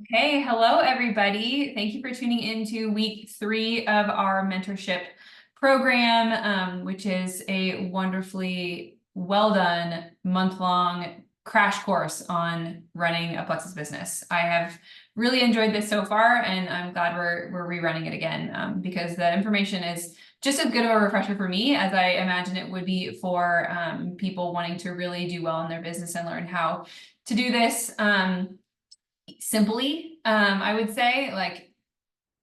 Okay, hello everybody. Thank you for tuning into week 3 of our mentorship program, which is a wonderfully well done month-long crash course on running a Plexus business. I have really enjoyed this so far, and I'm glad we're rerunning it again because the information is just as good of a refresher for me as I imagine it would be for people wanting to really do well in their business and learn how to do this simply. I would say, like,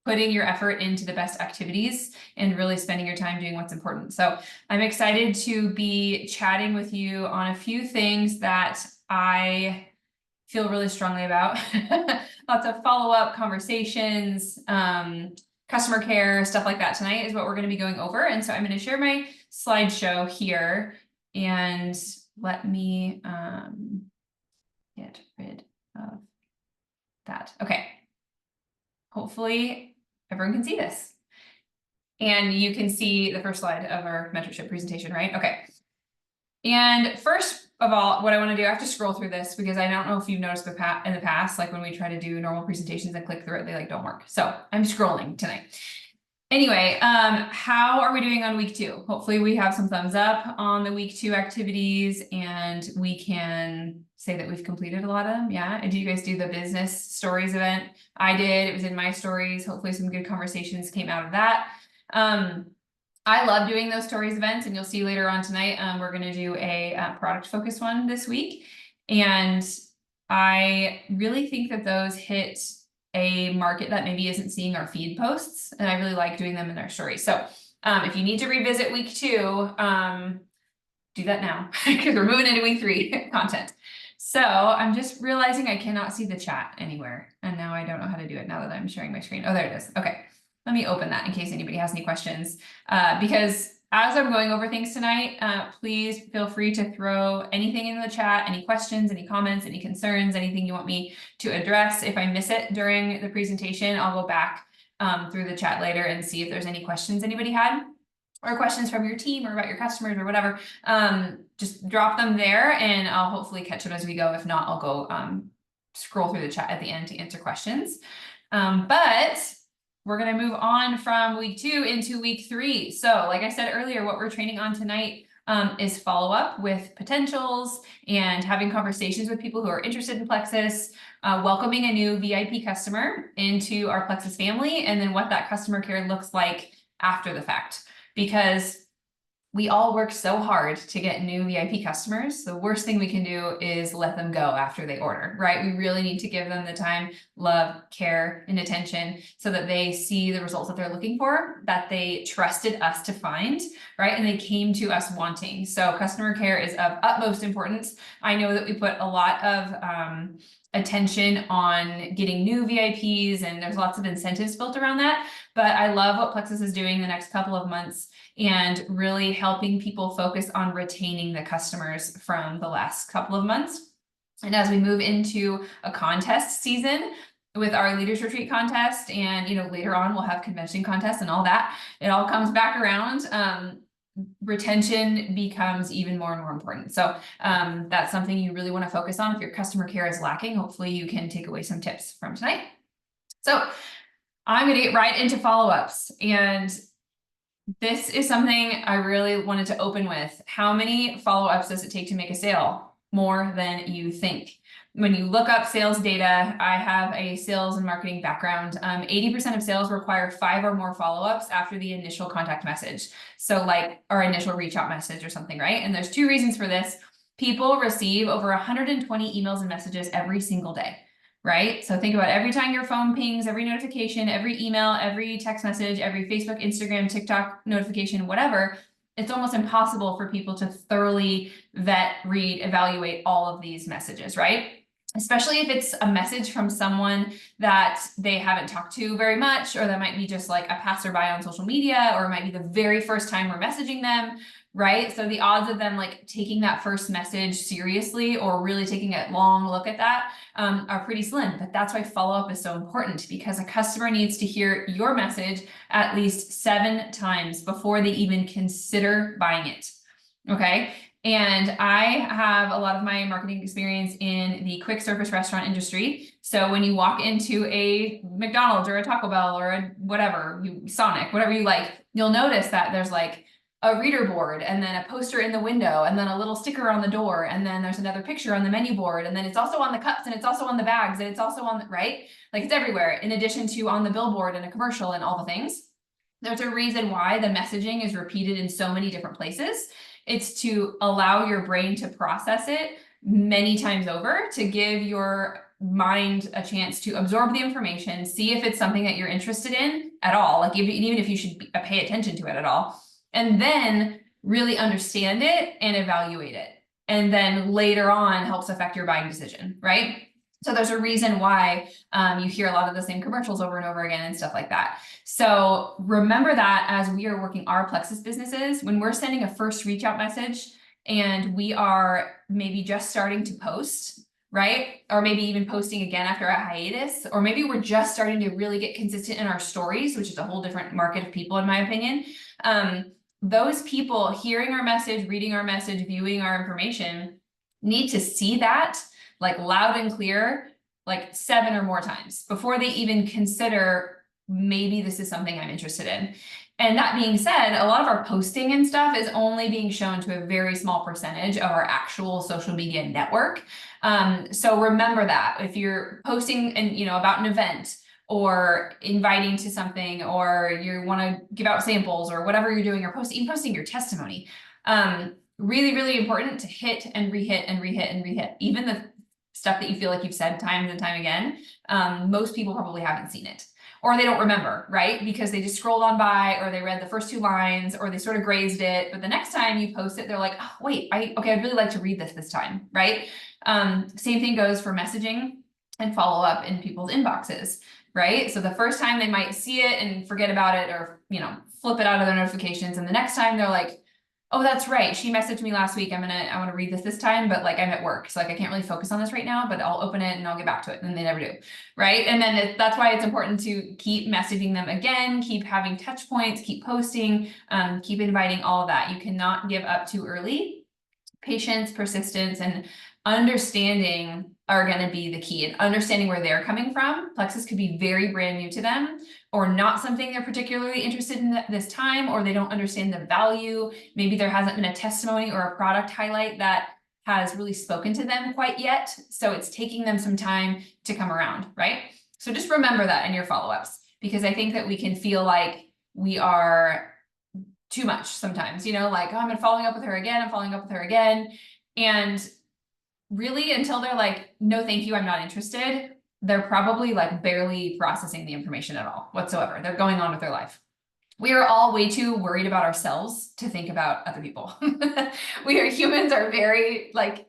putting your effort into the best activities and really spending your time doing what's important. So I'm excited to be chatting with you on a few things that I feel really strongly about. Lots of follow-up conversations, customer care, stuff like that tonight is what we're going to be going over. And so I'm going to share my slideshow here, and let me get rid of that. Okay. Hopefully everyone can see this. And you can see the first slide of our mentorship presentation, right? Okay. And first of all, what I want to do, I have to scroll through this because I don't know if you've noticed in the past, like when we try to do normal presentations and click through it, they don't work. So I'm scrolling tonight. Anyway, how are we doing on week 2? Hopefully we have some thumbs up on the week 2 activities, and we can say that we've completed a lot of them. Yeah. Did you guys do the business stories event? I did. It was in my stories. Hopefully some good conversations came out of that. I love doing those stories events, and you'll see later on tonight, we're going to do a product focused one this week. And I really think that those hit a market that maybe isn't seeing our feed posts, and I really like doing them in our stories. So if you need to revisit week 2, do that now because we're moving into week 3 content. So I'm just realizing I cannot see the chat anywhere, and now I don't know how to do it now that I'm sharing my screen. Oh, there it is. Okay, let me open that in case anybody has any questions, because as I'm going over things tonight, please feel free to throw anything in the chat, any questions, any comments, any concerns, anything you want me to address. If I miss it during the presentation, I'll go back through the chat later and see if there's any questions anybody had, or questions from your team or about your customers or whatever. Just drop them there and I'll hopefully catch them as we go. If not, I'll go scroll through the chat at the end to answer questions. But we're going to move on from week 2 into week 3. So like I said earlier, what we're training on tonight is follow-up with potentials and having conversations with people who are interested in Plexus, welcoming a new VIP customer into our Plexus family, and then what that customer care looks like after the fact. Because we all work so hard to get new VIP customers. The worst thing we can do is let them go after they order, right? We really need to give them the time, love, care, and attention so that they see the results that they're looking for, that they trusted us to find, right? And they came to us wanting. So customer care is of utmost importance. I know that we put a lot of attention on getting new VIPs, and there's lots of incentives built around that. But I love what Plexus is doing the next couple of months and really helping people focus on retaining the customers from the last couple of months. And as we move into a contest season with our leaders retreat contest, and later on we'll have convention contests and all that, it all comes back around. Retention becomes even more and more important. So that's something you really want to focus on. If your customer care is lacking, hopefully you can take away some tips from tonight. So I'm going to get right into follow-ups, and this is something I really wanted to open with. How many follow-ups does it take to make a sale? More than you think. When you look up sales data, I have a sales and marketing background. 80% of sales require 5 or more follow-ups after the initial contact message. So like our initial reach out message or something, right? And there's 2 reasons for this. People receive over 120 emails and messages every single day, right? So think about every time your phone pings, every notification, every email, every text message, every Facebook, Instagram, TikTok notification, whatever. It's almost impossible for people to thoroughly vet, read, evaluate all of these messages, right? Especially if it's a message from someone that they haven't talked to very much, or that might be just like a passerby on social media, or it might be the very first time we're messaging them, right? So the odds of them like taking that first message seriously or really taking a long look at that are pretty slim. But that's why follow-up is so important, because a customer needs to hear your message at least 7 times before they even consider buying it. Okay. And I have a lot of my marketing experience in the quick service restaurant industry. So when you walk into a McDonald's or a Taco Bell or a whatever, Sonic, whatever you like, you'll notice that there's like a reader board and then a poster in the window and then a little sticker on the door. And then there's another picture on the menu board. And then it's also on the cups and it's also on the bags and it's also on the, right? Like it's everywhere, in addition to on the billboard and a commercial and all the things. There's a reason why the messaging is repeated in so many different places. It's to allow your brain to process it many times over, to give your mind a chance to absorb the information, see if it's something that you're interested in at all, like even if you should pay attention to it at all, and then really understand it and evaluate it. And then later on helps affect your buying decision, right? So there's a reason why you hear a lot of the same commercials over and over again and stuff like that. So remember that as we are working our Plexus businesses, when we're sending a first reach out message and we are maybe just starting to post, right? Or maybe even posting again after a hiatus, or maybe we're just starting to really get consistent in our stories, which is a whole different market of people, in my opinion. Those people hearing our message, reading our message, viewing our information need to see that like loud and clear, like 7 or more times before they even consider maybe this is something I'm interested in. And that being said, a lot of our posting and stuff is only being shown to a very small percentage of our actual social media network. So remember that if you're posting and about an event or inviting to something, or you want to give out samples or whatever you're doing, or posting your testimony, really, really important to hit and rehit and rehit and rehit. Even the stuff that you feel like you've said time and time again, most people probably haven't seen it, or they don't remember, right? Because they just scrolled on by, or they read the first 2 lines, or they sort of grazed it. But the next time you post it, they're like, oh, wait, I'd really like to read this time, right? Same thing goes for messaging and follow up in people's inboxes, right? So the first time they might see it and forget about it, or flip it out of their notifications, and the next time they're like, oh, that's right, she messaged me last week, I want to read this time, but like I'm at work, so like I can't really focus on this right now, but I'll open it and I'll get back to it. And they never do, right? And then that's why it's important to keep messaging them again, keep having touch points, keep posting, keep inviting, all of that. You cannot give up too early. Patience, persistence, and understanding are going to be the key, and understanding where they're coming from. Plexus could be very brand new to them, or not something they're particularly interested in this time, or they don't understand the value. Maybe there hasn't been a testimony or a product highlight that has really spoken to them quite yet. So it's taking them some time to come around, right? So just remember that in your follow-ups, because I think that we can feel like we are too much sometimes, like, oh, I'm following up with her again, I'm following up with her again. And really, until they're like, no, thank you, I'm not interested, they're probably like barely processing the information at all whatsoever. They're going on with their life. We are all way too worried about ourselves to think about other people. Humans are very like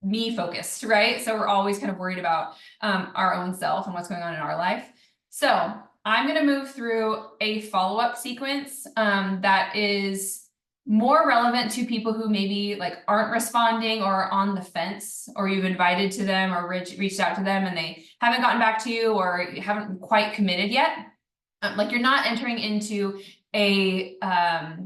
me focused, right? So we're always kind of worried about our own self and what's going on in our life. So I'm going to move through a follow-up sequence that is more relevant to people who maybe like aren't responding, or are on the fence, or you've invited to them or reached out to them and they haven't gotten back to you, or you haven't quite committed yet. Like you're not entering into a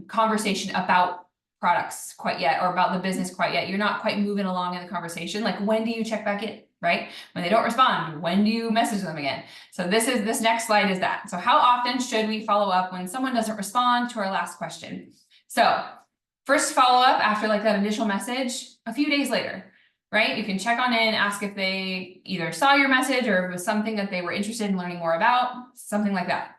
conversation about products quite yet, or about the business quite yet. You're not quite moving along in the conversation. Like, when do you check back in, right? When they don't respond, when do you message them again? So this next slide is that. So how often should we follow up when someone doesn't respond to our last question? So first follow up after like that initial message, a few days later, right? You can check on in, ask if they either saw your message or if it was something that they were interested in learning more about, something like that.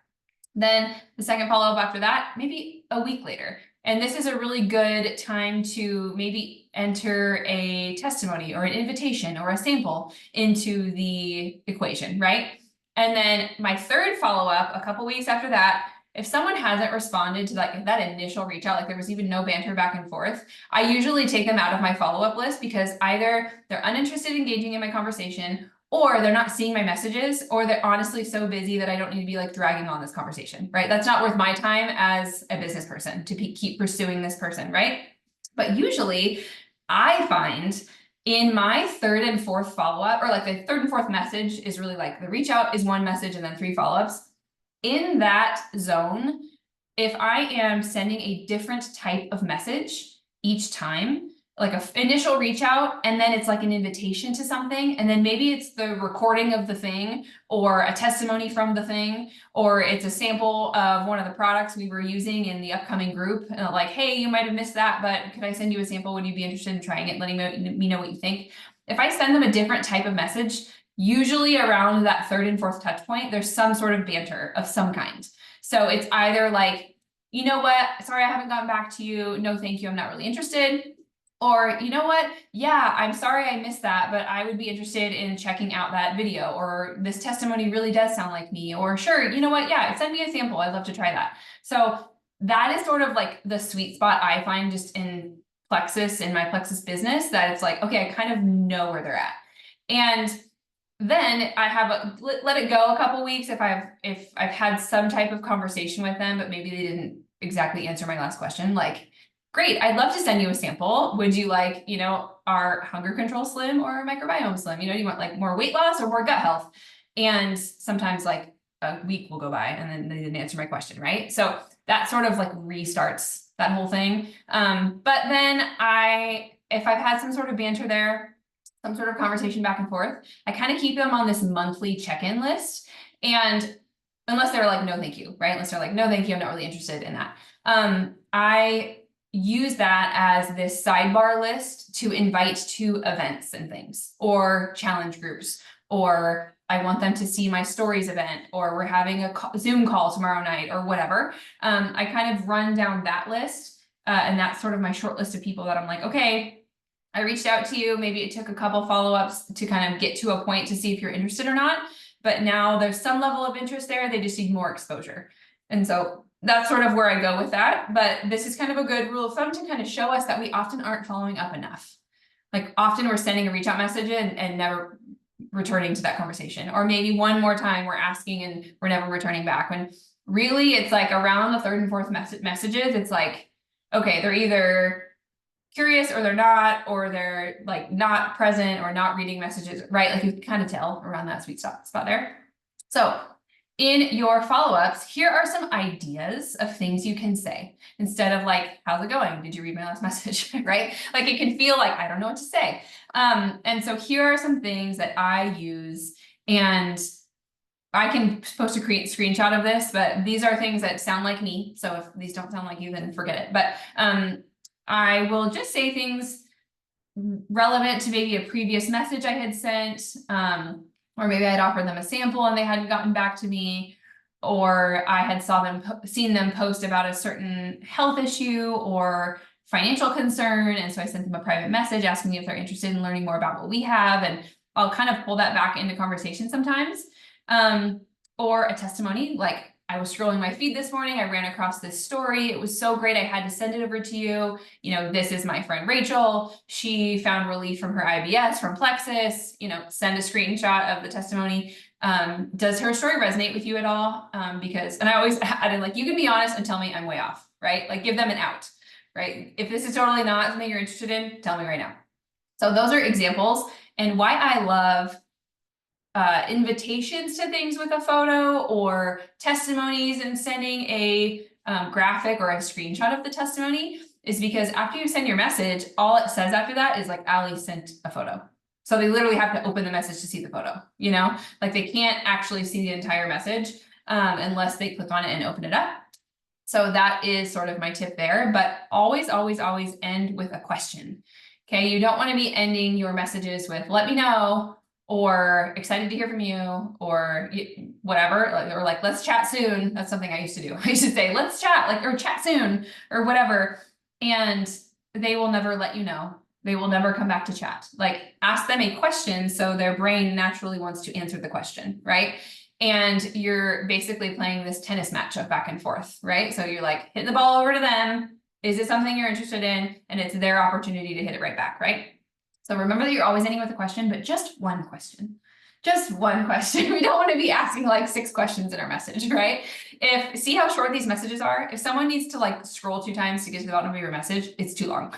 Then the second follow up after that, maybe a week later. And this is a really good time to maybe enter a testimony or an invitation or a sample into the equation, right? And then my third follow up a couple weeks after that, if someone hasn't responded to like that initial reach out, like there was even no banter back and forth, I usually take them out of my follow-up list, because either they're uninterested in engaging in my conversation, or they're not seeing my messages, or they're honestly so busy that I don't need to be like dragging on this conversation, right? That's not worth my time as a business person to keep pursuing this person, right? But usually I find in my third and fourth follow-up, or like the third and fourth message is really like the reach out is one message and then 3 follow-ups. In that zone, if I am sending a different type of message, each time, like a initial reach out, and then it's like an invitation to something, and then maybe it's the recording of the thing, or a testimony from the thing, or it's a sample of one of the products we were using in the upcoming group, and like, hey, you might have missed that, but could I send you a sample? Would you be interested in trying it, letting me know what you think? If I send them a different type of message, usually around that third and fourth touch point, there's some sort of banter of some kind. So it's either like, you know what, sorry, I haven't gotten back to you. No, thank you, I'm not really interested. Or, you know what, yeah, I'm sorry I missed that, but I would be interested in checking out that video, or this testimony really does sound like me, or sure, you know what, yeah, send me a sample, I'd love to try that. So that is sort of like the sweet spot I find just in Plexus, in my Plexus business, that it's like, okay, I kind of know where they're at. And then I have let it go a couple weeks if I've had some type of conversation with them, but maybe they didn't exactly answer my last question. Like, great, I'd love to send you a sample. Would you like, you know, our hunger control slim or microbiome slim? You know, you want like more weight loss or more gut health? And sometimes like a week will go by and then they didn't answer my question, right? So that sort of like restarts that whole thing. But then if I've had some sort of banter there, some sort of conversation back and forth, I kind of keep them on this monthly check-in list. And unless they're like, no, thank you, right? Unless they're like, no, thank you, I'm not really interested in that. I use that as this sidebar list to invite to events and things, or challenge groups, or I want them to see my stories event, or we're having a Zoom call tomorrow night, or whatever. I kind of run down that list, and that's sort of my short list of people that I'm like, okay, I reached out to you, maybe it took a couple follow-ups to kind of get to a point to see if you're interested or not, but now there's some level of interest there, they just need more exposure. And so that's sort of where I go with that, but this is kind of a good rule of thumb to kind of show us that we often aren't following up enough. Like often we're sending a reach out message and never returning to that conversation, or maybe one more time we're asking and we're never returning back, when really it's like around the third and fourth messages, it's like, okay, they're either curious or they're not, or they're like not present or not reading messages, right? Like you can kind of tell around that sweet spot there. So in your follow-ups, here are some ideas of things you can say instead of like, how's it going? Did you read my last message? Right? Like it can feel like I don't know what to say. And so here are some things that I use, and I can post a screenshot of this, but these are things that sound like me. So if these don't sound like you, then forget it. But I will just say things relevant to maybe a previous message I had sent, or maybe I'd offered them a sample and they hadn't gotten back to me, or I had seen them post about a certain health issue or financial concern, and so I sent them a private message asking if they're interested in learning more about what we have, and I'll kind of pull that back into conversation sometimes. Or a testimony, like I was scrolling my feed this morning, I ran across this story, it was so great, I had to send it over to you. You know, this is my friend Rachel, she found relief from her IBS from Plexus, you know, send a screenshot of the testimony. Does her story resonate with you at all? Because, and I always add in like, you can be honest and tell me I'm way off, right? Like give them an out, right? If this is totally not something you're interested in, tell me right now. So those are examples, and why I love invitations to things with a photo, or testimonies and sending a graphic or a screenshot of the testimony, is because after you send your message, all it says after that is like, Ali sent a photo. So they literally have to open the message to see the photo, you know, like they can't actually see the entire message unless they click on it and open it up. So that is sort of my tip there, but always, always, always end with a question. Okay, you don't want to be ending your messages with let me know, or excited to hear from you, or whatever, or like let's chat soon. That's something I used to do. I used to say let's chat, like, or chat soon, or whatever, and they will never let you know. They will never come back to chat. Like ask them a question so their brain naturally wants to answer the question, right? And you're basically playing this tennis matchup back and forth, right? So you're like hitting the ball over to them. Is it something you're interested in? And it's their opportunity to hit it right back, right? So remember that you're always ending with a question, but just one question. Just one question. We don't want to be asking like 6 questions in our message, right? See how short these messages are? If someone needs to like scroll 2 times to get to the bottom of your message, it's too long.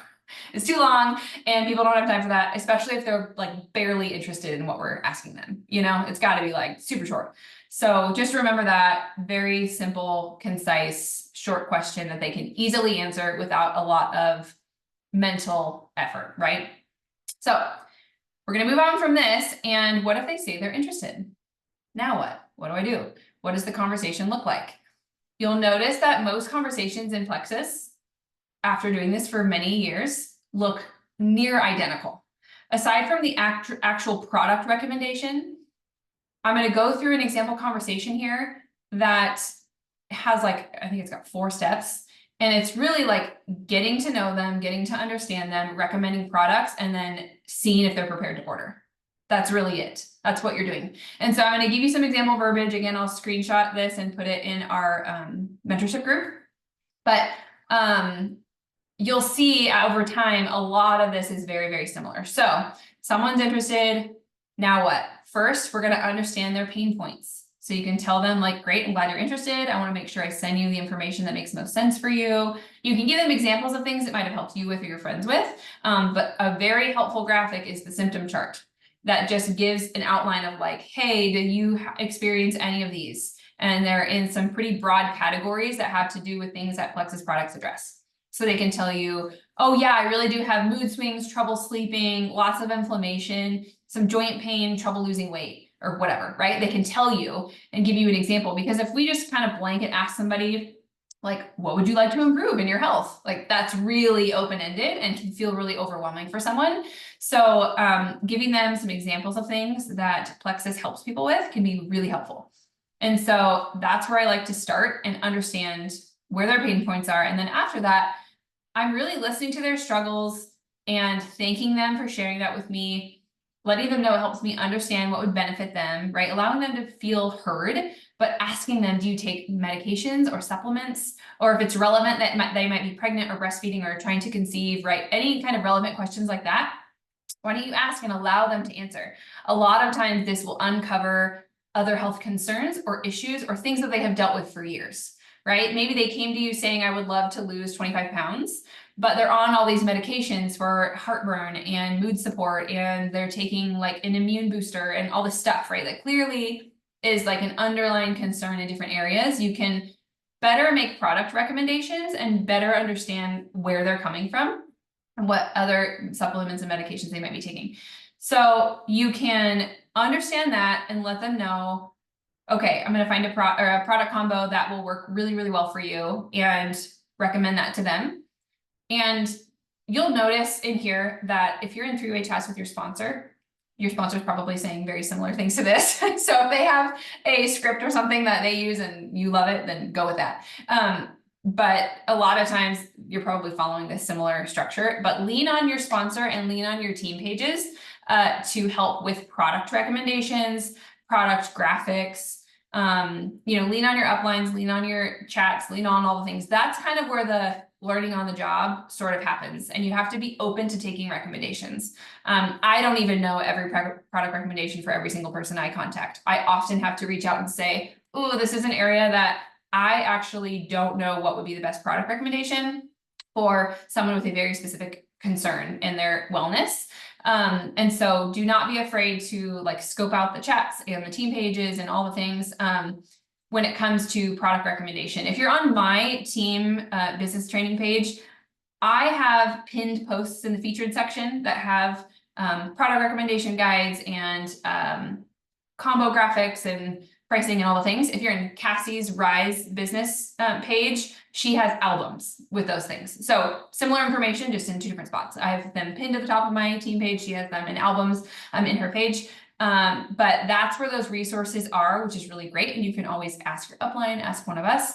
It's too long, and people don't have time for that, especially if they're like barely interested in what we're asking them. You know, it's got to be like super short. So just remember that very simple, concise, short question that they can easily answer without a lot of mental effort, right? So we're going to move on from this. And what if they say they're interested? Now what? What do I do? What does the conversation look like? You'll notice that most conversations in Plexus, after doing this for many years, look near identical. Aside from the actual product recommendation, I'm going to go through an example conversation here that has like, I think it's got 4 steps. And it's really like getting to know them, getting to understand them, recommending products, and then seeing if they're prepared to order. That's really it. That's what you're doing. And so I'm going to give you some example verbiage. Again, I'll screenshot this and put it in our mentorship group. But you'll see over time, a lot of this is very, very similar. So someone's interested. Now what? First, we're going to understand their pain points. So you can tell them like, great, I'm glad you're interested. I want to make sure I send you the information that makes most sense for you. You can give them examples of things that might have helped you with or your friends with. But a very helpful graphic is the symptom chart that just gives an outline of like, hey, did you experience any of these? And they're in some pretty broad categories that have to do with things that Plexus products address. So they can tell you, oh yeah, I really do have mood swings, trouble sleeping, lots of inflammation, some joint pain, trouble losing weight, or whatever, right? They can tell you and give you an example, because if we just kind of blanket ask somebody, like, what would you like to improve in your health? Like, that's really open-ended and can feel really overwhelming for someone. So giving them some examples of things that Plexus helps people with can be really helpful. And so that's where I like to start and understand where their pain points are. And then after that, I'm really listening to their struggles and thanking them for sharing that with me, letting them know it helps me understand what would benefit them, right? Allowing them to feel heard, but asking them, do you take medications or supplements? Or if it's relevant that they might be pregnant or breastfeeding or trying to conceive, right? Any kind of relevant questions like that, why don't you ask and allow them to answer? A lot of times this will uncover other health concerns or issues or things that they have dealt with for years, right? Maybe they came to you saying, I would love to lose 25 pounds, but they're on all these medications for heartburn and mood support, and they're taking like an immune booster and all this stuff, right? That clearly is like an underlying concern in different areas. You can better make product recommendations and better understand where they're coming from and what other supplements and medications they might be taking. So you can understand that and let them know, okay, I'm going to find a product combo that will work really, really well for you, and recommend that to them. And you'll notice in here that if you're in 3-way chats with your sponsor is probably saying very similar things to this. So if they have a script or something that they use and you love it, then go with that. But a lot of times you're probably following this similar structure, but lean on your sponsor and lean on your team pages to help with product recommendations, product graphics, lean on your uplines, lean on your chats, lean on all the things. That's kind of where the learning on the job sort of happens. And you have to be open to taking recommendations. I don't even know every product recommendation for every single person I contact. I often have to reach out and say, oh, this is an area that I actually don't know what would be the best product recommendation for someone with a very specific concern in their wellness. And so do not be afraid to like scope out the chats and the team pages and all the things when it comes to product recommendation. If you're on my team business training page, I have pinned posts in the featured section that have product recommendation guides and combo graphics and pricing and all the things. If you're in Cassie's Rise business page, she has albums with those things. So similar information, just in 2 different spots. I have them pinned to the top of my team page. She has them in albums in her page. But that's where those resources are, which is really great. And you can always ask your upline, ask one of us,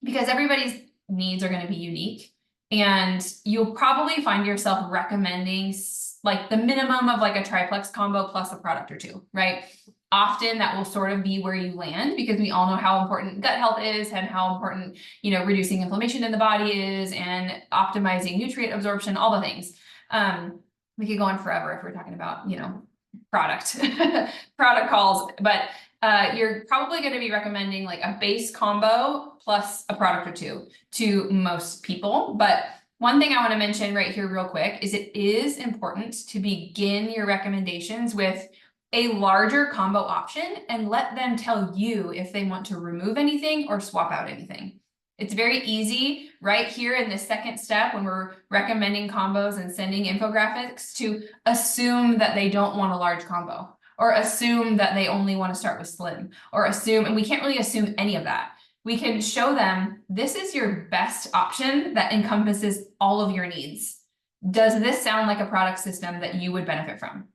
because everybody's needs are going to be unique. And you'll probably find yourself recommending like the minimum of like a triplex combo plus a product or 2, right? Often that will sort of be where you land, because we all know how important gut health is and how important, reducing inflammation in the body is and optimizing nutrient absorption, all the things. We could go on forever if we're talking about, product calls, but you're probably going to be recommending like a base combo plus a product or 2 to most people. But one thing I want to mention right here real quick is it is important to begin your recommendations with a larger combo option and let them tell you if they want to remove anything or swap out anything. It's very easy right here in the second step when we're recommending combos and sending infographics to assume that they don't want a large combo, or assume that they only want to start with slim, or assume, and we can't really assume any of that. We can show them this is your best option that encompasses all of your needs. Does this sound like a product system that you would benefit from?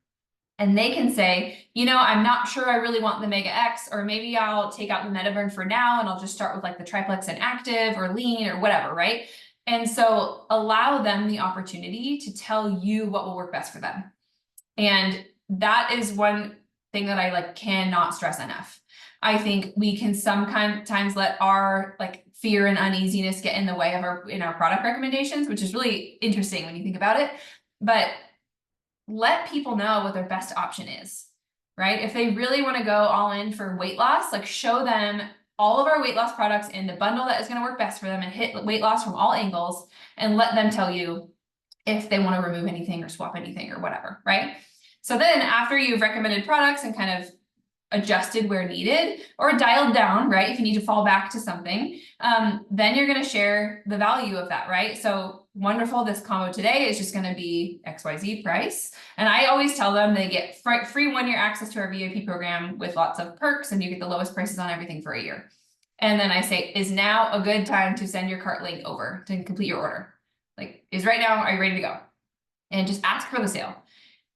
And they can say, you know, I'm not sure I really want the Mega X, or maybe I'll take out the Metavern for now and I'll just start with like the triplex and active or lean or whatever, right? And so allow them the opportunity to tell you what will work best for them. And that is one thing that I like cannot stress enough. I think we can sometimes let our like fear and uneasiness get in the way of our product recommendations, which is really interesting when you think about it. But let people know what their best option is, right? If they really want to go all in for weight loss, like show them all of our weight loss products in the bundle that is going to work best for them and hit weight loss from all angles, and let them tell you if they want to remove anything or swap anything or whatever, right? So then after you've recommended products and kind of adjusted where needed or dialed down, right? If you need to fall back to something, then you're going to share the value of that, right? So wonderful, this combo today is just going to be XYZ price. And I always tell them they get free 1-year access to our VIP program with lots of perks, and you get the lowest prices on everything for a year. And then I say, is now a good time to send your cart link over to complete your order? Like, is right now, are you ready to go? And just ask for the sale.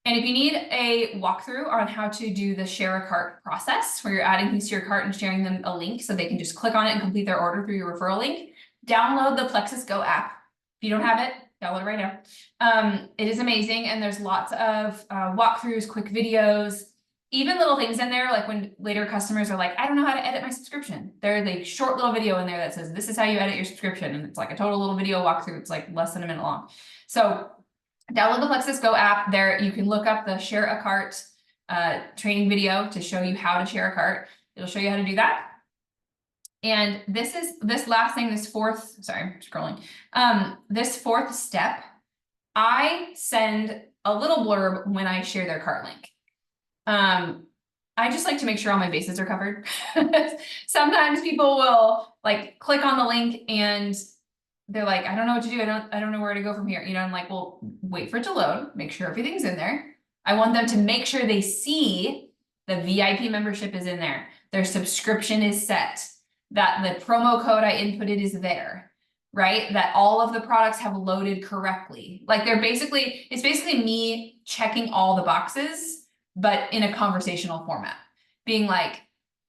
And if you need a walkthrough on how to do the share a cart process, where you're adding things to your cart and sharing them a link so they can just click on it and complete their order through your referral link, download the Plexus Go app. If you don't have it, download it right now. It is amazing, and there's lots of walkthroughs, quick videos, even little things in there, like when later customers are like, I don't know how to edit my subscription. There's a short little video in there that says, this is how you edit your subscription. And it's like a total little video walkthrough. It's like less than a minute long. So download the Plexus Go app. There you can look up the share a cart training video to show you how to share a cart. It'll show you how to do that. And this last thing, this fourth step, I send a little blurb when I share their cart link. I just like to make sure all my bases are covered. Sometimes people will like click on the link and they're like, I don't know what to do. I don't know where to go from here. You know, I'm like, well, wait for it to load, make sure everything's in there. I want them to make sure they see the VIP membership is in there. Their subscription is set, that the promo code I inputted is there, right? That all of the products have loaded correctly. Like it's basically me checking all the boxes, but in a conversational format, being like,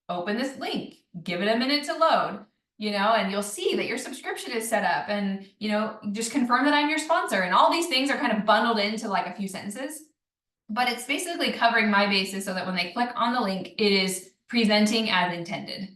open this link, give it a minute to load, you know, and you'll see that your subscription is set up, and, you know, just confirm that I'm your sponsor. And all these things are kind of bundled into like a few sentences, but it's basically covering my bases so that when they click on the link, it is presenting as intended,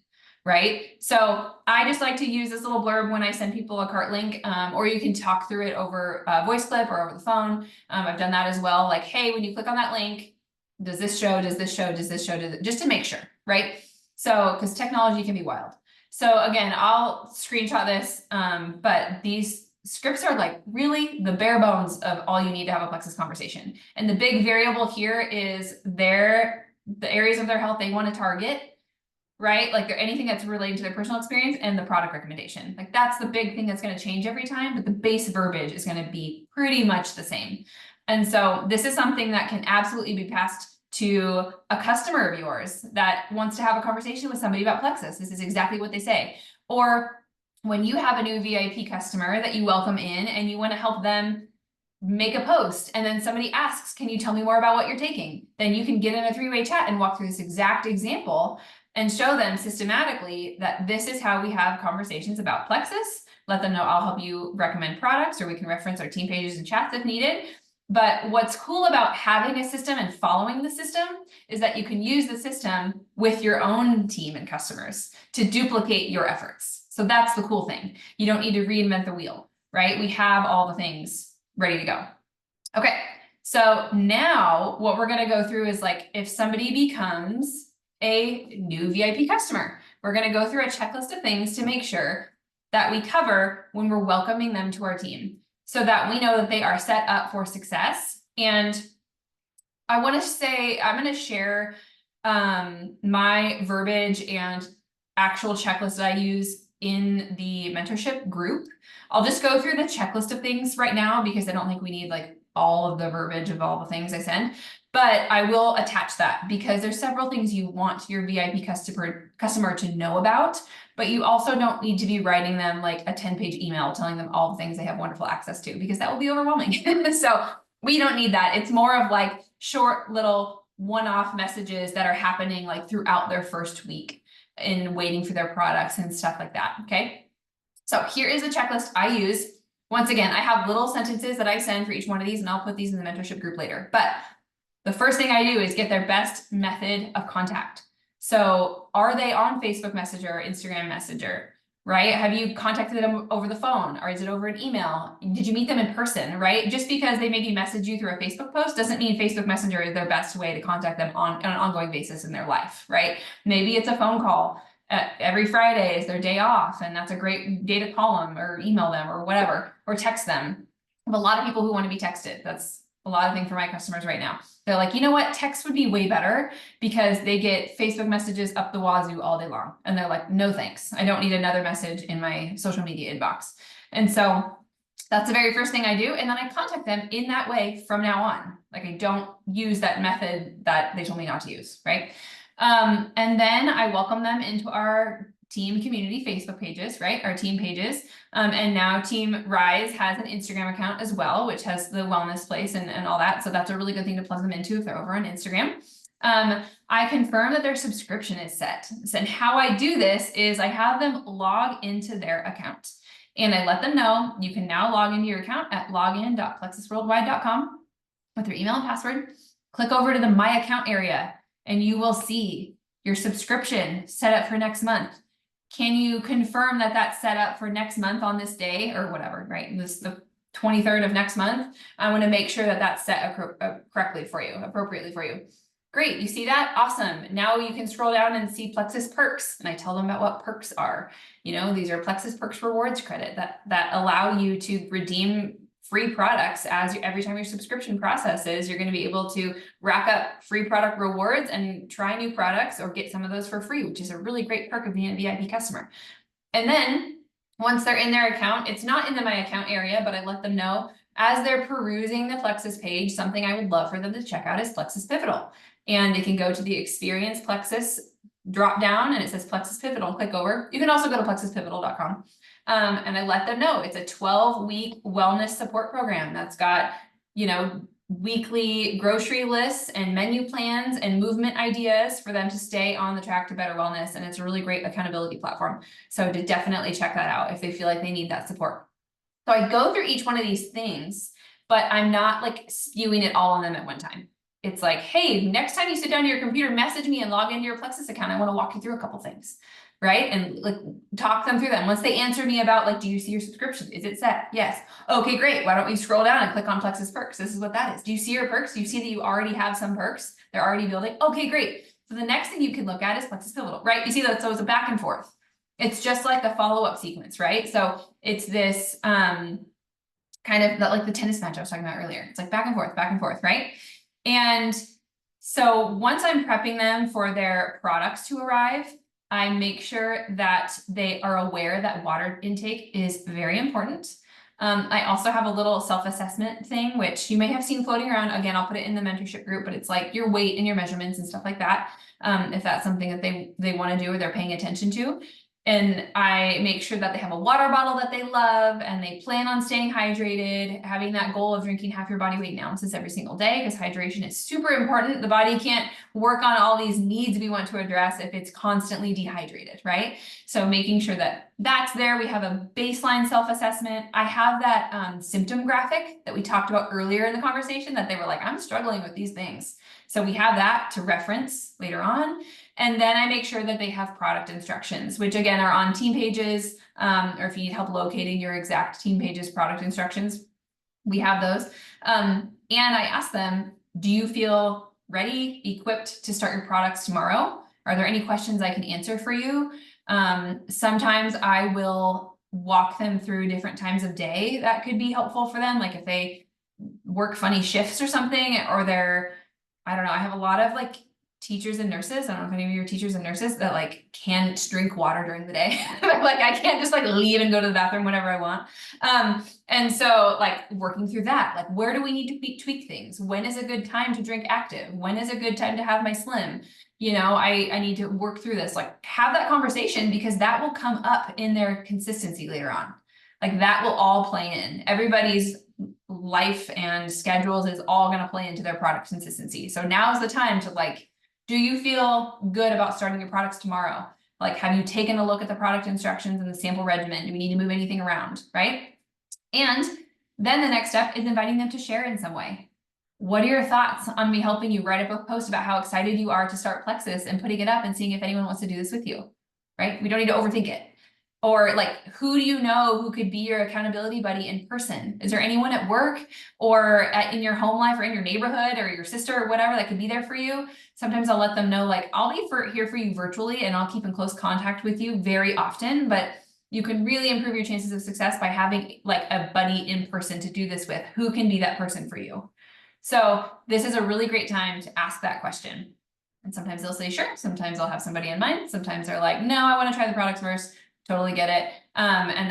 right? So I just like to use this little blurb when I send people a cart link, or you can talk through it over a voice clip or over the phone. I've done that as well. Like, hey, when you click on that link, does this show, does this show, does this show, just to make sure, right? So, because technology can be wild. So again, I'll screenshot this, but these scripts are like really the bare bones of all you need to have a Plexus conversation. And the big variable here is the areas of their health they want to target, right? Like anything that's related to their personal experience and the product recommendation. Like that's the big thing that's going to change every time, but the base verbiage is going to be pretty much the same. And so this is something that can absolutely be passed to a customer of yours that wants to have a conversation with somebody about Plexus. This is exactly what they say. Or when you have a new VIP customer that you welcome in and you want to help them make a post, and then somebody asks, can you tell me more about what you're taking? Then you can get in a 3-way chat and walk through this exact example and show them systematically that this is how we have conversations about Plexus. Let them know I'll help you recommend products, or we can reference our team pages and chats if needed. But what's cool about having a system and following the system is that you can use the system with your own team and customers to duplicate your efforts. So that's the cool thing. You don't need to reinvent the wheel, right? We have all the things ready to go. Okay, so now what we're going to go through is like, if somebody becomes a new VIP customer, we're going to go through a checklist of things to make sure that we cover when we're welcoming them to our team, so that we know that they are set up for success. And I want to say, I'm going to share my verbiage and actual checklist that I use in the mentorship group. I'll just go through the checklist of things right now because I don't think we need like all of the verbiage of all the things I send, but I will attach that because there's several things you want your VIP customer to know about, but you also don't need to be writing them like a 10-page email telling them all the things they have wonderful access to, because that will be overwhelming. So we don't need that. It's more of like short little one-off messages that are happening like throughout their first week and waiting for their products and stuff like that. Okay. So here is the checklist I use. Once again, I have little sentences that I send for each one of these, and I'll put these in the mentorship group later. But the first thing I do is get their best method of contact. So are they on Facebook Messenger or Instagram Messenger, right? Have you contacted them over the phone, or is it over an email? Did you meet them in person, right? Just because they maybe message you through a Facebook post doesn't mean Facebook Messenger is their best way to contact them on an ongoing basis in their life, right? Maybe it's a phone call. Every Friday is their day off, and that's a great day to call them or email them or whatever, or text them. I have a lot of people who want to be texted. That's a lot of things for my customers right now. They're like, you know what, text would be way better because they get Facebook messages up the wazoo all day long. And they're like, no thanks, I don't need another message in my social media inbox. And so that's the very first thing I do. And then I contact them in that way from now on. Like, I don't use that method that they told me not to use, right? And then I welcome them into our team community Facebook pages, right? Our team pages. And now Team Rise has an Instagram account as well, which has the wellness place and all that. So that's a really good thing to plug them into if they're over on Instagram. I confirm that their subscription is set. And how I do this is I have them log into their account. And I let them know you can now log into your account at login.plexusworldwide.com with your email and password. Click over to the My Account area, and you will see your subscription set up for next month. Can you confirm that that's set up for next month on this day or whatever, right? This the 23rd of next month. I want to make sure that that's set correctly for you, appropriately for you. Great, you see that? Awesome. Now you can scroll down and see Plexus perks, and I tell them about what perks are. You know, these are Plexus perks rewards credit that allow you to redeem free products every time your subscription processes. You're going to be able to rack up free product rewards and try new products or get some of those for free, which is a really great perk of being a VIP customer. And then once they're in their account, it's not in the My Account area, but I let them know as they're perusing the Plexus page, something I would love for them to check out is Plexus Pivotal. And they can go to the Experience Plexus drop down and it says Plexus Pivotal, click over. You can also go to plexuspivotal.com. And I let them know it's a 12-week wellness support program that's got, you know, weekly grocery lists and menu plans and movement ideas for them to stay on the track to better wellness. And it's a really great accountability platform. So to definitely check that out if they feel like they need that support. So I go through each one of these things, but I'm not like spewing it all on them at one time. It's like, hey, next time you sit down to your computer, message me and log into your Plexus account. I want to walk you through a couple things. Right? And like talk them through them. Once they answer me about like, do you see your subscription? Is it set? Yes. Okay, great. Why don't we scroll down and click on Plexus perks? This is what that is. Do you see your perks? Do you see that you already have some perks? They're already building. Okay, great. So the next thing you can look at is Plexus Pivotal, right? You see that, so it's a back and forth. It's just like the follow-up sequence, right? So it's this kind of like the tennis match I was talking about earlier. It's like back and forth, right? And so once I'm prepping them for their products to arrive, I make sure that they are aware that water intake is very important. I also have a little self-assessment thing, which you may have seen floating around. Again, I'll put it in the mentorship group, but it's like your weight and your measurements and stuff like that. If that's something that they want to do or they're paying attention to. And I make sure that they have a water bottle that they love and they plan on staying hydrated, having that goal of drinking half your body weight in ounces every single day, because hydration is super important. The body can't work on all these needs we want to address if it's constantly dehydrated, right? So making sure that that's there. We have a baseline self-assessment. I have that symptom graphic that we talked about earlier in the conversation that they were like, I'm struggling with these things. So we have that to reference later on. And then I make sure that they have product instructions, which again are on team pages, or if you need help locating your exact team pages, product instructions, we have those. And I ask them, do you feel ready, equipped to start your products tomorrow? Are there any questions I can answer for you? Sometimes I will walk them through different times of day that could be helpful for them. Like if they work funny shifts or something, or they're, I don't know, I have a lot of like teachers and nurses, I don't know if any of you are teachers and nurses, that like can't drink water during the day. Like I can't just like leave and go to the bathroom whenever I want. And so like working through that, like where do we need to tweak things? When is a good time to drink active? When is a good time to have my slim? You know, I need to work through this, like have that conversation, because that will come up in their consistency later on. Like that will all play in. Everybody's life and schedules is all going to play into their product consistency. So now is the time to like, do you feel good about starting your products tomorrow? Like, have you taken a look at the product instructions and the sample regimen? Do we need to move anything around, right? And then the next step is inviting them to share in some way. What are your thoughts on me helping you write a post about how excited you are to start Plexus and putting it up and seeing if anyone wants to do this with you, right? We don't need to overthink it. Or like, who do you know who could be your accountability buddy in person? Is there anyone at work or in your home life or in your neighborhood or your sister or whatever that could be there for you? Sometimes I'll let them know, like, I'll be here for you virtually and I'll keep in close contact with you very often, but you can really improve your chances of success by having like a buddy in person to do this with. Who can be that person for you? So this is a really great time to ask that question. And sometimes they'll say, sure. Sometimes I'll have somebody in mind. Sometimes they're like, no, I want to try the products first. Totally get it. And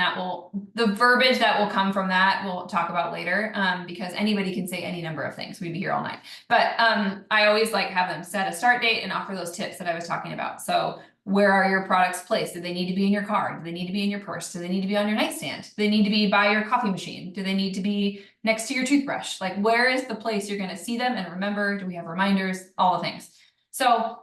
the verbiage that will come from that we'll talk about later, because anybody can say any number of things. We'd be here all night. But I always like have them set a start date and offer those tips that I was talking about. So where are your products placed? Do they need to be in your car? Do they need to be in your purse? Do they need to be on your nightstand? Do they need to be by your coffee machine? Do they need to be next to your toothbrush? Like, where is the place you're going to see them and remember? Do we have reminders? All the things. So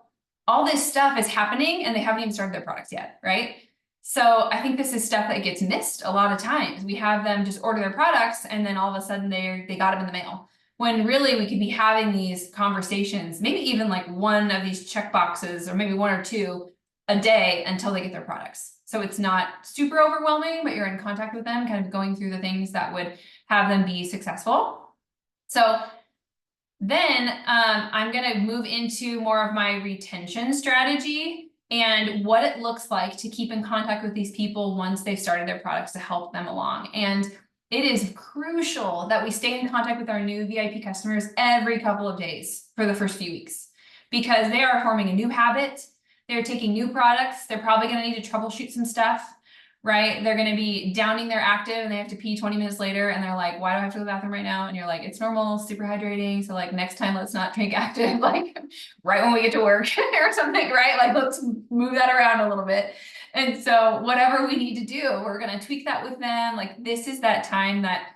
all this stuff is happening and they haven't even started their products yet, right? So I think this is stuff that gets missed a lot of times. We have them just order their products and then all of a sudden they got them in the mail. When really we could be having these conversations, maybe even like one of these check boxes or maybe one or two a day until they get their products. So it's not super overwhelming, but you're in contact with them, kind of going through the things that would have them be successful. So then I'm going to move into more of my retention strategy and what it looks like to keep in contact with these people once they've started their products to help them along. And it is crucial that we stay in contact with our new VIP customers every couple of days for the first few weeks, because they are forming a new habit. They're taking new products. They're probably going to need to troubleshoot some stuff, right? They're going to be downing their active and they have to pee 20 minutes later. And they're like, why do I have to go to the bathroom right now? And you're like, it's normal, super hydrating. So like next time, let's not drink active, like right when we get to work or something, right? Like let's move that around a little bit. And so whatever we need to do, we're going to tweak that with them. Like this is that time that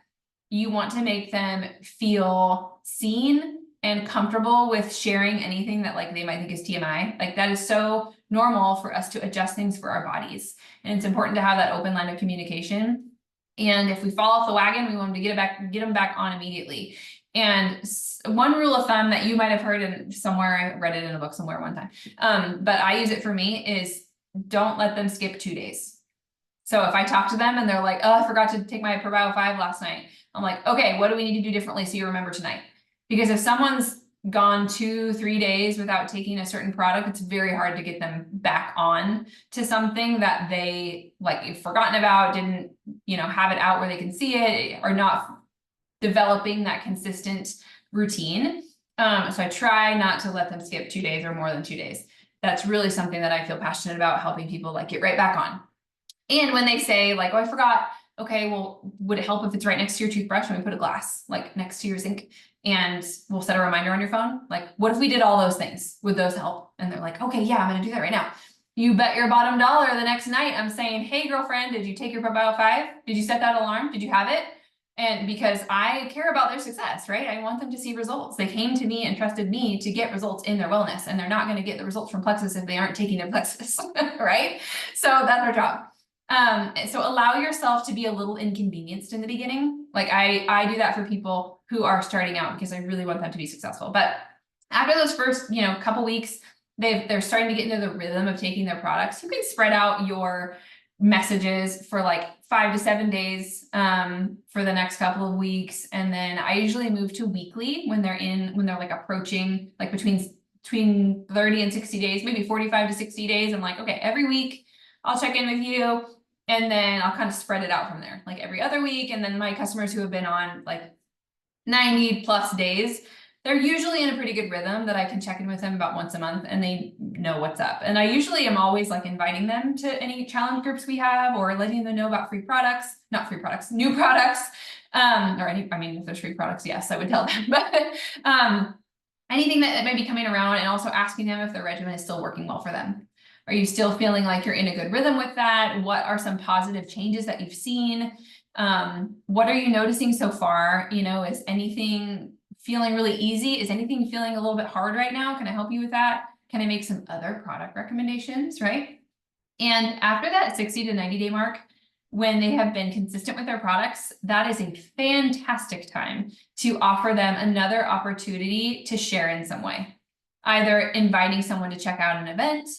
you want to make them feel seen and comfortable with sharing anything that like they might think is TMI. Like that is so normal for us to adjust things for our bodies. And it's important to have that open line of communication. And if we fall off the wagon, we want them to get them back on immediately. And one rule of thumb that you might have heard in somewhere, I read it in a book somewhere one time, but I use it for me, is don't let them skip 2 days. So if I talk to them and they're like, oh, I forgot to take my Probio 5 last night. I'm like, okay, what do we need to do differently so you remember tonight? Because if someone's gone 2-3 days without taking a certain product, it's very hard to get them back on to something that they like you've forgotten about, didn't, have it out where they can see it, or not developing that consistent routine. So I try not to let them skip 2 days or more than 2 days. That's really something that I feel passionate about, helping people like get right back on. And when they say like, oh, I forgot. Okay, well, would it help if it's right next to your toothbrush when we put a glass like next to your sink? And we'll set a reminder on your phone. Like, what if we did all those things? Would those help? And they're like, okay, yeah, I'm going to do that right now. You bet your bottom dollar the next night I'm saying, hey, girlfriend, did you take your Probio 5? Did you set that alarm? Did you have it? And because I care about their success, right? I want them to see results. They came to me and trusted me to get results in their wellness, and they're not going to get the results from Plexus if they aren't taking their Plexus, right? So that's our job. So allow yourself to be a little inconvenienced in the beginning. Like I do that for people who are starting out because I really want them to be successful. But after those first, couple weeks, they're starting to get into the rhythm of taking their products. You can spread out your messages for like 5 to 7 days for the next couple of weeks. And then I usually move to weekly when they're like approaching like between 30 and 60 days, maybe 45 to 60 days. I'm like, okay, every week I'll check in with you. And then I'll kind of spread it out from there, like every other week. And then my customers who have been on like 90 plus days, they're usually in a pretty good rhythm that I can check in with them about once a month and they know what's up. And I usually am always like inviting them to any challenge groups we have or letting them know about free products, not free products, new products. Or any, I mean, if there's free products, yes, I would tell them, but anything that may be coming around, and also asking them if their regimen is still working well for them. Are you still feeling like you're in a good rhythm with that? What are some positive changes that you've seen? What are you noticing so far? You know, is anything feeling really easy? Is anything feeling a little bit hard right now? Can I help you with that? Can I make some other product recommendations, right? And after that 60 to 90 day mark, when they have been consistent with their products, that is a fantastic time to offer them another opportunity to share in some way. Either inviting someone to check out an event,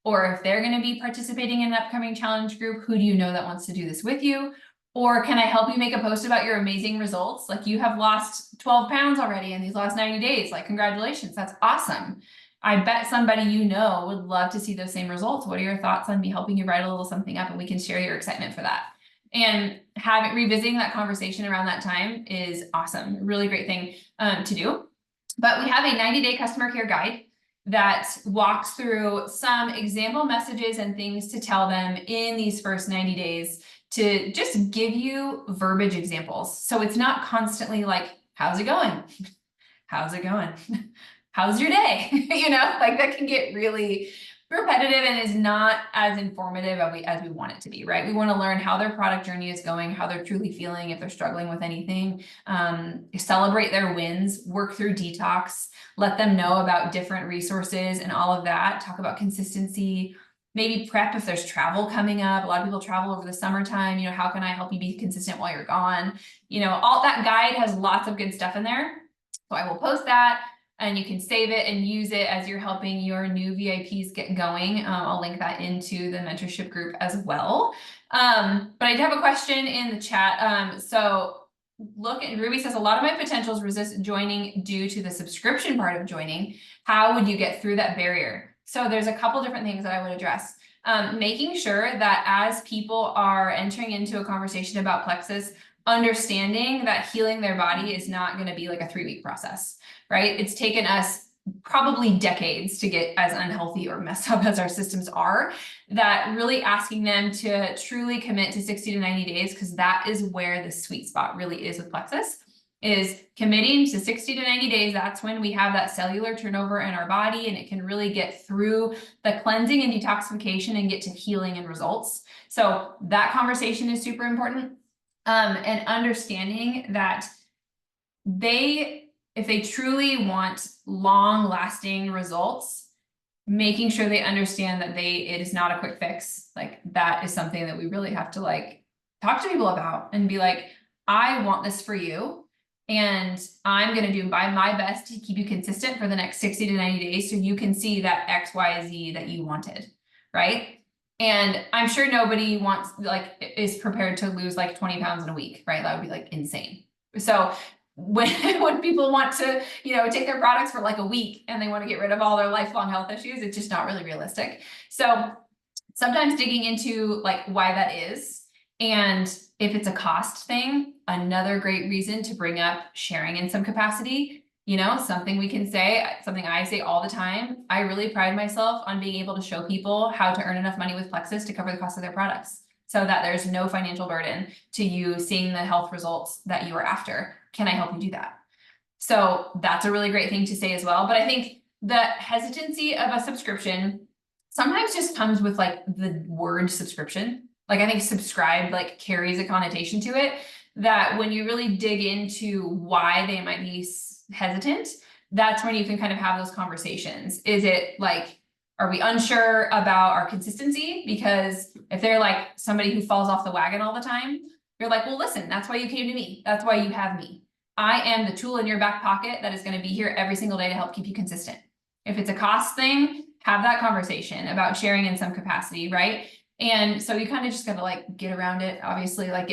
or if they're going to be participating in an upcoming challenge group, who do you know that wants to do this with you? Or can I help you make a post about your amazing results? Like, you have lost 12 pounds already in these last 90 days. Like, congratulations, that's awesome. I bet somebody you know would love to see those same results. What are your thoughts on me helping you write a little something up, and we can share your excitement for that? And revisiting that conversation around that time is awesome. Really great thing to do. But we have a 90-day customer care guide that walks through some example messages and things to tell them in these first 90 days to just give you verbiage examples. So it's not constantly like, how's it going? How's it going? How's your day? You know, like, that can get really repetitive and is not as informative as we want it to be, right? We want to learn how their product journey is going, how they're truly feeling, if they're struggling with anything, celebrate their wins, work through detox, let them know about different resources and all of that, talk about consistency, maybe prep if there's travel coming up. A lot of people travel over the summertime. You know, how can I help you be consistent while you're gone? You know, all that guide has lots of good stuff in there. So I will post that, and you can save it and use it as you're helping your new VIPs get going. I'll link that into the mentorship group as well. But I do have a question in the chat. So Ruby says, a lot of my potentials resist joining due to the subscription part of joining. How would you get through that barrier? So there's a couple different things that I would address. Making sure that as people are entering into a conversation about plexus, understanding that healing their body is not going to be like a 3-week process, right? It's taken us probably decades to get as unhealthy or messed up as our systems are, that really asking them to truly commit to 60 to 90 days, because that is where the sweet spot really is with plexus, is committing to 60 to 90 days. That's when we have that cellular turnover in our body, and it can really get through the cleansing and detoxification and get to healing and results. So that conversation is super important. And understanding that if they truly want long-lasting results, making sure they understand that it is not a quick fix. Like, that is something that we really have to like talk to people about and be like, I want this for you, and I'm going to do my best to keep you consistent for the next 60 to 90 days so you can see that X, Y, Z that you wanted, right? And I'm sure nobody is prepared to lose like 20 pounds in a week, right? That would be like insane. So when people want to, you know, take their products for like a week and they want to get rid of all their lifelong health issues, it's just not really realistic. So sometimes digging into like why that is, and if it's a cost thing, another great reason to bring up sharing in some capacity. You know, something we can say, something I say all the time, I really pride myself on being able to show people how to earn enough money with plexus to cover the cost of their products, so that there's no financial burden to you seeing the health results that you are after. Can I help you do that? So that's a really great thing to say as well. But I think the hesitancy of a subscription sometimes just comes with like the word subscription. Like, I think subscribe like carries a connotation to it, that when you really dig into why they might be hesitant, that's when you can kind of have those conversations. Is it like, are we unsure about our consistency? Because if they're like somebody who falls off the wagon all the time, you're like, well, listen, that's why you came to me. That's why you have me. I am the tool in your back pocket that is going to be here every single day to help keep you consistent. If it's a cost thing, have that conversation about sharing in some capacity, right? And so you kind of just got to like get around it, obviously, like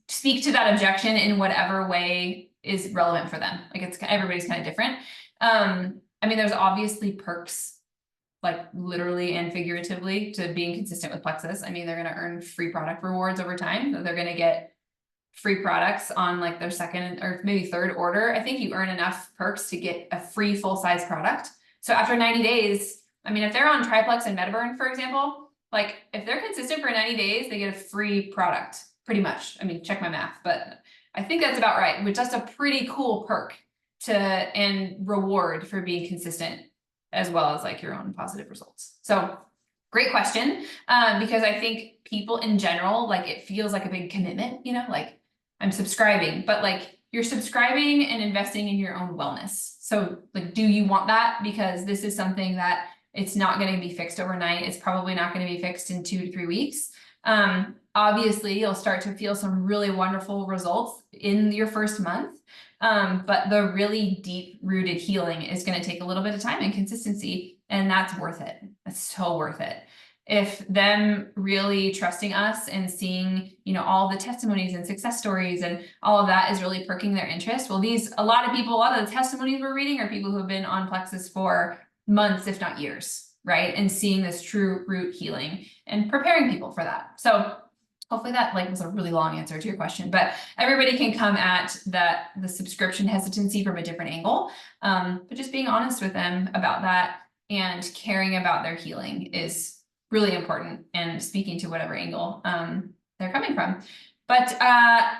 speak to that objection in whatever way is relevant for them. Like, everybody's kind of different. I mean, there's obviously perks, like literally and figuratively, to being consistent with plexus. I mean, they're going to earn free product rewards over time. So they're going to get free products on like their second or maybe third order, I think you earn enough perks to get a free full-size product. So after 90 days, I mean, if they're on Triplex and MetaBurn, for example, like if they're consistent for 90 days, they get a free product, pretty much. I mean, check my math, but I think that's about right, with just a pretty cool perk and reward for being consistent, as well as like your own positive results. So great question, because I think people in general, like it feels like a big commitment, you know, like I'm subscribing, but like you're subscribing and investing in your own wellness. So like, do you want that? Because this is something that it's not going to be fixed overnight. It's probably not going to be fixed in 2 to 3 weeks. Obviously you'll start to feel some really wonderful results in your first month. But the really deep rooted healing is going to take a little bit of time and consistency, and that's worth it. It's so worth it. If them really trusting us and seeing, you know, all the testimonies and success stories and all of that is really perking their interest. Well, a lot of the testimonies we're reading are people who have been on Plexus for months, if not years, right? And seeing this true root healing and preparing people for that. So hopefully that like was a really long answer to your question, but everybody can come at the subscription hesitancy from a different angle. But just being honest with them about that and caring about their healing is really important, and speaking to whatever angle they're coming from. But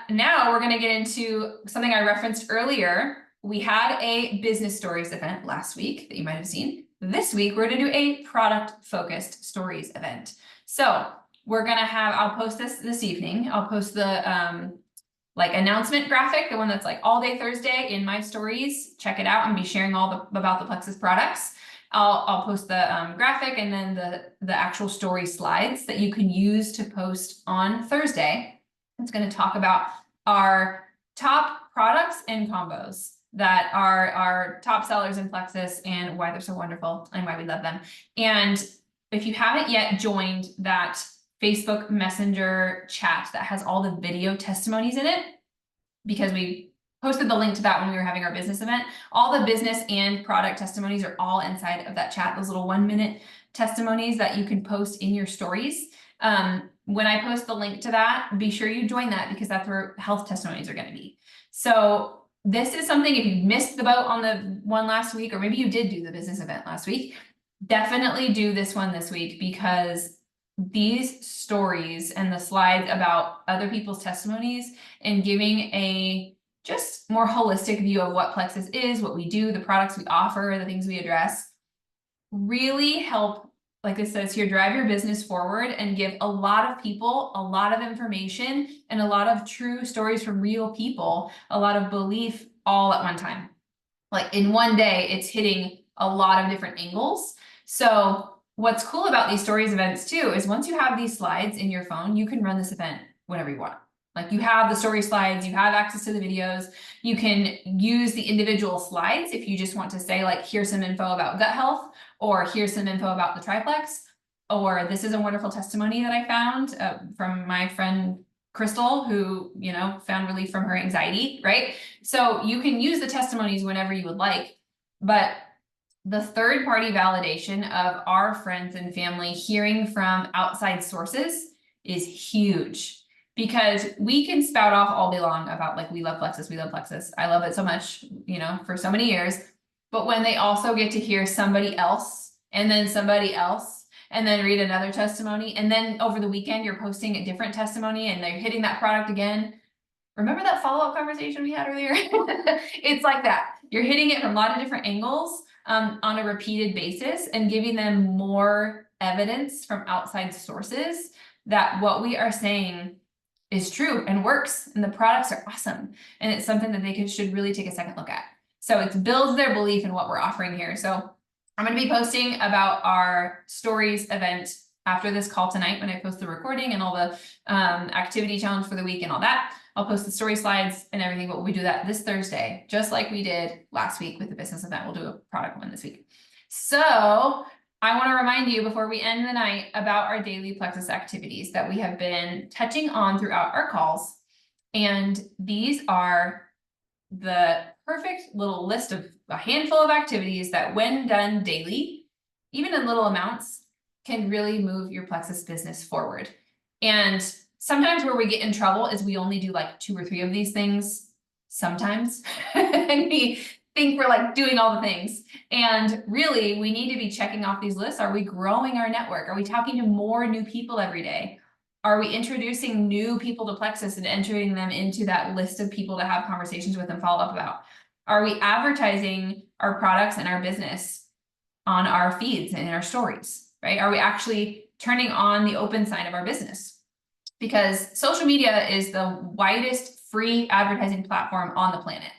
now we're going to get into something I referenced earlier. We had a business stories event last week that you might have seen. This week, we're going to do a product focused stories event. So we're going to have, I'll post this evening. I'll post the like announcement graphic, the one that's like all day Thursday in my stories. Check it out and be sharing all about the Plexus products. I'll post the graphic and then the actual story slides that you can use to post on Thursday. It's going to talk about our top products and combos that are our top sellers in Plexus and why they're so wonderful and why we love them. And if you haven't yet joined that Facebook Messenger chat that has all the video testimonies in it, because we posted the link to that when we were having our business event, all the business and product testimonies are all inside of that chat, those little 1-minute testimonies that you can post in your stories. When I post the link to that, be sure you join that, because that's where health testimonies are going to be. So this is something, if you missed the boat on the one last week, or maybe you did do the business event last week, definitely do this one this week, because these stories and the slides about other people's testimonies and giving a just more holistic view of what Plexus is, what we do, the products we offer, the things we address, really help, like it says here, drive your business forward and give a lot of people a lot of information and a lot of true stories from real people, a lot of belief all at one time. Like in one day, it's hitting a lot of different angles. So what's cool about these stories events too, is once you have these slides in your phone, you can run this event whenever you want. Like you have the story slides, you have access to the videos, you can use the individual slides if you just want to say like, here's some info about gut health, or here's some info about the triplex, or this is a wonderful testimony that I found from my friend Crystal, who, you know, found relief from her anxiety, right? So you can use the testimonies whenever you would like, but the third-party validation of our friends and family hearing from outside sources is huge. Because we can spout off all day long about like, we love Plexus, I love it so much, you know, for so many years. But when they also get to hear somebody else, and then somebody else, and then read another testimony, and then over the weekend, you're posting a different testimony and they're hitting that product again. Remember that follow-up conversation we had earlier? It's like that. You're hitting it from a lot of different angles on a repeated basis and giving them more evidence from outside sources that what we are saying is true and works, and the products are awesome, and it's something that they should really take a second look at. So it builds their belief in what we're offering here. So I'm going to be posting about our stories event after this call tonight when I post the recording and all the activity challenge for the week and all that. I'll post the story slides and everything, but we do that this Thursday, just like we did last week with the business event. We'll do a product one this week. So I want to remind you before we end the night about our daily Plexus activities that we have been touching on throughout our calls. And these are the perfect little list of a handful of activities that when done daily, even in little amounts, can really move your Plexus business forward. And Sometimes where we get in trouble is we only do like 2 or 3 of these things sometimes. And we think we're like doing all the things. And really, we need to be checking off these lists. Are we growing our network? Are we talking to more new people every day? Are we introducing new people to Plexus and entering them into that list of people to have conversations with and follow up about? Are we advertising our products and our business on our feeds and in our stories, right? Are we actually turning on the open sign of our business? Because social media is the widest free advertising platform on the planet.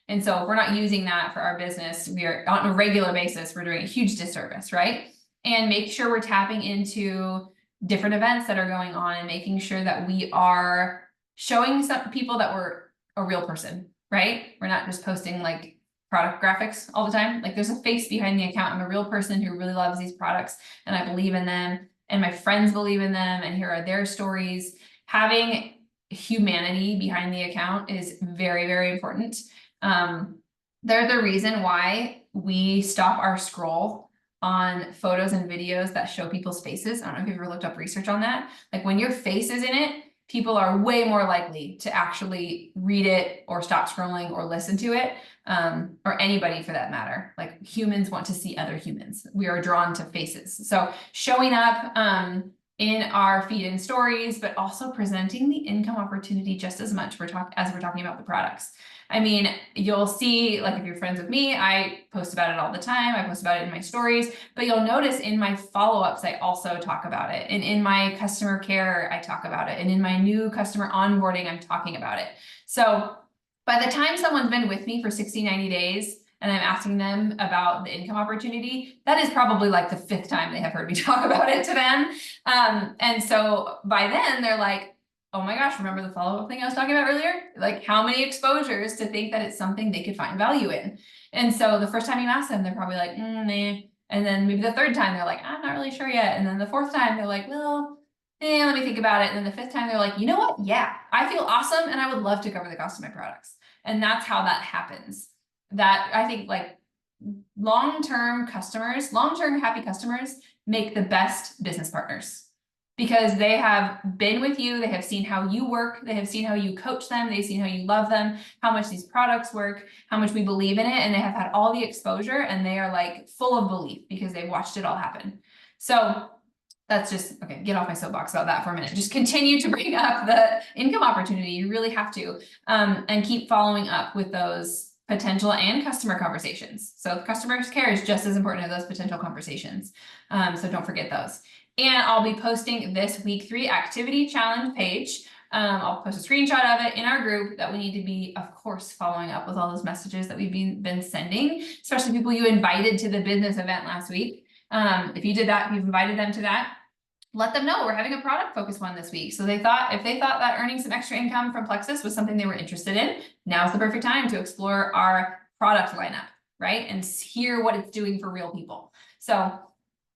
And so if we're not using that for our business, we are on a regular basis, we're doing a huge disservice, right? And make sure we're tapping into different events that are going on and making sure that we are showing some people that we're a real person, right? We're not just posting like product graphics all the time. Like there's a face behind the account. I'm a real person who really loves these products and I believe in them and my friends believe in them and here are their stories. Having humanity behind the account is very, very important. They're the reason why we stop our scroll on photos and videos that show people's faces. I don't know if you've ever looked up research on that. Like when your face is in it, people are way more likely to actually read it or stop scrolling or listen to it, or anybody for that matter. Like humans want to see other humans. We are drawn to faces. So showing up in our feed and stories, but also presenting the income opportunity just as much as we're talking about the products. I mean, you'll see, like if you're friends with me, I post about it all the time. I post about it in my stories, but you'll notice in my follow-ups, I also talk about it. And in my customer care, I talk about it. And in my new customer onboarding, I'm talking about it. So by the time someone's been with me for 60, 90 days, and I'm asking them about the income opportunity, that is probably like the 5th time they have heard me talk about it to them. And so by then they're like, oh my gosh, remember the follow-up thing I was talking about earlier? Like how many exposures to think that it's something they could find value in. And so the first time you ask them, they're probably like, nah. And then maybe the 3rd time they're like, I'm not really sure yet. And then the 4th time they're like, well, let me think about it. And then the 5th time they're like, you know what? Yeah, I feel awesome and I would love to cover the cost of my products. And that's how that happens. That I think like long-term happy customers make the best business partners. Because they have been with you, they have seen how you work, they have seen how you coach them, they've seen how you love them, how much these products work, how much we believe in it, and they have had all the exposure and they are like full of belief because they've watched it all happen. So that's just, okay, get off my soapbox about that for a minute. Just continue to bring up the income opportunity. You really have to, and keep following up with those potential and customer conversations. So customer care is just as important as those potential conversations. So don't forget those. And I'll be posting this week 3 activity challenge page. I'll post a screenshot of it in our group that we need to be, of course, following up with all those messages that we've been sending, especially people you invited to the business event last week. If you did that, if you've invited them to that, let them know we're having a product focused one this week. So if they thought that earning some extra income from Plexus was something they were interested in, now's the perfect time to explore our product lineup, right? And hear what it's doing for real people. So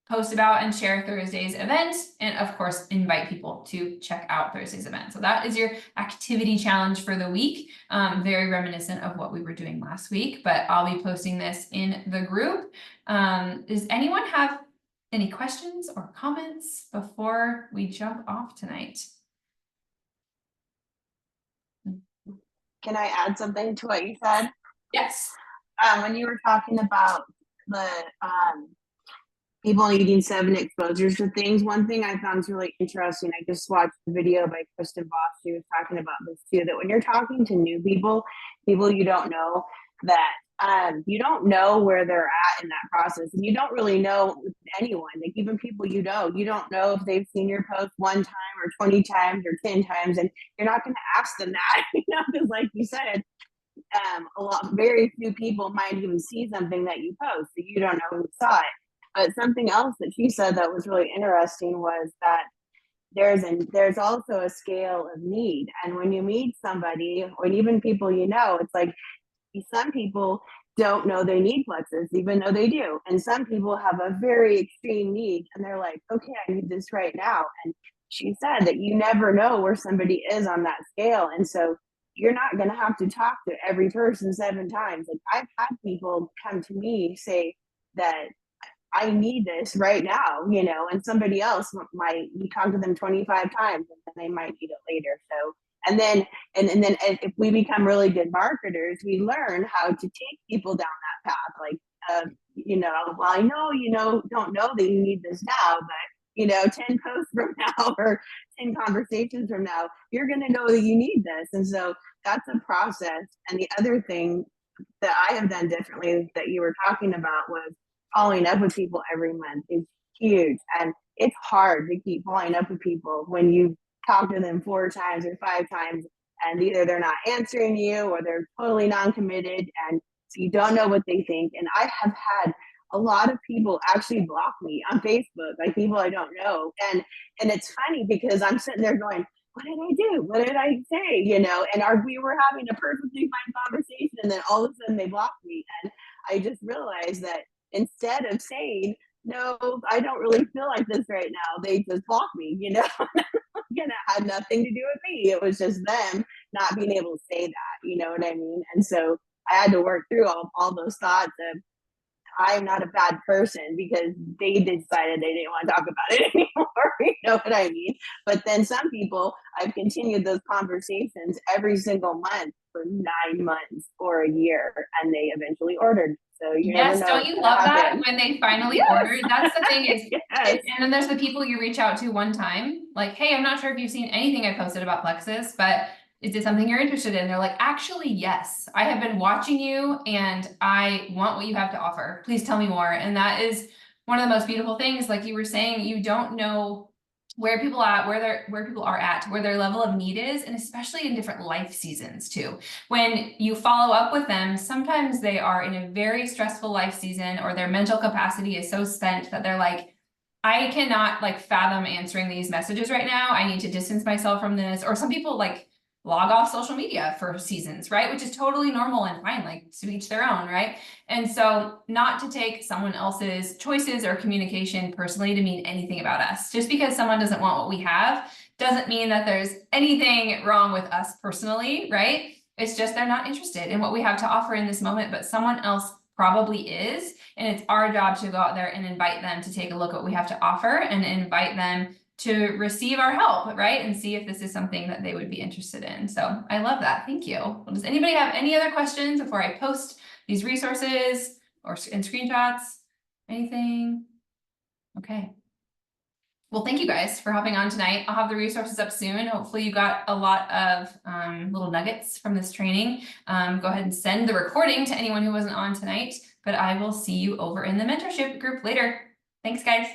post about and share Thursday's event, and of course, invite people to check out Thursday's event. So that is your activity challenge for the week. Very reminiscent of what we were doing last week, but I'll be posting this in the group. Does anyone have any questions or comments before we jump off tonight? Can I add something to what you said? Yes. When you were talking about the people needing 7 exposures to things, one thing I found is really interesting. I just watched a video by Kristen Voss. She was talking about this too, that when you're talking to new people you don't know, that you don't know where they're at in that process. And you don't really know anyone, like even people you don't know if they've seen your post 1 time or 20 times or 10 times. And you're not going to ask them that, because like you said, very few people might even see something that you post, so you don't know who saw it. But something else that she said that was really interesting was that there's also a scale of need. And when you meet somebody, or even people it's like some people don't know they need Plexus, even though they do. And some people have a very extreme need and they're like, okay, I need this right now. And she said that you never know where somebody is on that scale. And so you're not going to have to talk to every person 7 times. Like I've had people come to me say that I need this right now, you know, and somebody else might, you talk to them 25 times and then they might need it later. So, and then, and then if we become really good marketers, we learn how to take people down that path. Like, you know, well, I know, you know, don't know that you need this now, but you know, 10 posts from now or 10 conversations from now, you're going to know that you need this. And so that's a process. And the other thing that I have done differently that you were talking about was following up with people every month is huge. And it's hard to keep following up with people when you talk to them 4 times or 5 times and either they're not answering you or they're totally non-committed and so you don't know what they think. And I have had a lot of people actually block me on Facebook, like people I don't know. And it's funny because I'm sitting there going, what did I do? What did I say? You know, and we were having a perfectly fine conversation, and then all of a sudden they blocked me, and I just realized that instead of saying no, I don't really feel like this right now, they just blocked me. You know, and it had nothing to do with me. It was just them not being able to say that. You know what I mean? And so I had to work through all those thoughts of I'm not a bad person because they decided they didn't want to talk about it anymore. You know what I mean? But then some people, I've continued those conversations every single month for 9 months or a year, and they eventually ordered. So you never Yes, know don't what's you gonna love that happen. when they finally Yes, order? That's the thing is, yes, and then there's the people you reach out to one time, like, hey, I'm not sure if you've seen anything I posted about Plexus, but is it something you're interested in? They're like, actually, yes, I have been watching you and I want what you have to offer. Please tell me more. And that is one of the most beautiful things. Like you were saying, you don't know where people are at, where their level of need is, and especially in different life seasons too. When you follow up with them, sometimes they are in a very stressful life season or their mental capacity is so spent that they're like, I cannot like fathom answering these messages right now. I need to distance myself from this. Or some people like log off social media for seasons, right? Which is totally normal and fine, like to each their own, right? And so not to take someone else's choices or communication personally to mean anything about us. Just because someone doesn't want what we have doesn't mean that there's anything wrong with us personally, right? It's just they're not interested in what we have to offer in this moment, but someone else probably is. And it's our job to go out there and invite them to take a look at what we have to offer and invite them to receive our help, right? And see if this is something that they would be interested in. So I love that. Thank you. Well, does anybody have any other questions before I post these resources or in screenshots? Anything? Okay. Well, thank you guys for hopping on tonight. I'll have the resources up soon. Hopefully you got a lot of little nuggets from this training. Go ahead and send the recording to anyone who wasn't on tonight, but I will see you over in the mentorship group later. Thanks, guys.